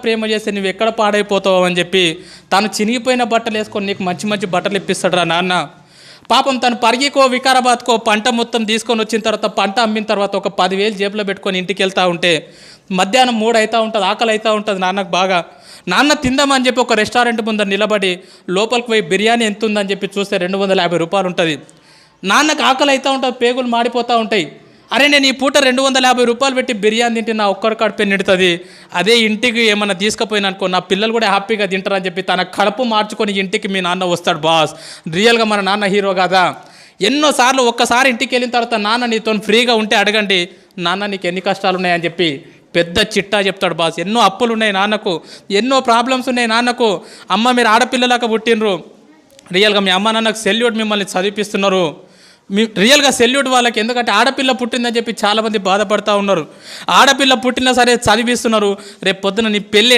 ప్రేమ చేస్తే నువ్వు ఎక్కడ పాడైపోతావు అని చెప్పి తను చినిగిపోయిన బట్టలు వేసుకొని నీకు మంచి మంచి బట్టలు ఇప్పిస్తాడు రా నాన్న. పాపం తను పరిగికో వికారాబాద్కో పంట మొత్తం తీసుకొని వచ్చిన తర్వాత పంట అమ్మిన తర్వాత ఒక 10,000 జేబులో పెట్టుకొని ఇంటికి వెళ్తూ ఉంటే మధ్యాహ్నం 3 అవుతూ ఉంటుంది, ఆకలి అవుతూ ఉంటుంది నాన్నకు బాగా. నాన్న తిందామని చెప్పి ఒక రెస్టారెంట్ ముందర నిలబడి లోపలికి పోయి బిర్యానీ ఎంత ఉందని చెప్పి చూస్తే 250 రూపాయలు ఉంటుంది. నాన్నకు ఆకలి అవుతూ ఉంటుంది, పేగులు మాడిపోతూ ఉంటాయి. అరే నేను ఈ పూట 250 రూపాయలు పెట్టి బిర్యానీ తింటే నా ఒక్కరి కడుపు నిండుతుంది, అదే ఇంటికి ఏమన్నా తీసుకుపోయినా అనుకో నా పిల్లలు కూడా హ్యాపీగా తింటారని చెప్పి తన కడుపు మార్చుకొని ఇంటికి మీ నాన్న వస్తాడు బాస్. రియల్గా మన నాన్న హీరో కదా. ఎన్నోసార్లు ఒక్కసారి ఇంటికి వెళ్ళిన తర్వాత నాన్న నీతో ఫ్రీగా ఉంటే అడగండి, నాన్న నీకు ఎన్ని కష్టాలు ఉన్నాయని చెప్పి పెద్ద చిట్టా చెప్తాడు బాస్. ఎన్నో అప్పులు ఉన్నాయి నాన్నకు, ఎన్నో ప్రాబ్లమ్స్ ఉన్నాయి నాన్నకు. అమ్మ మీరు ఆడపిల్లలాగా పుట్టినరు, రియల్గా మీ అమ్మ నాన్నకు సెల్యూట్, మిమ్మల్ని చదివిపిస్తున్నారు. రియల్గా సెల్యూట్ వాళ్ళకి. ఎందుకంటే ఆడపిల్ల పుట్టిందని చెప్పి చాలామంది బాధపడుతూ ఉన్నారు. ఆడపిల్ల పుట్టినా సరే చదివిస్తున్నారు. రేపు పొద్దున నీ పెళ్ళి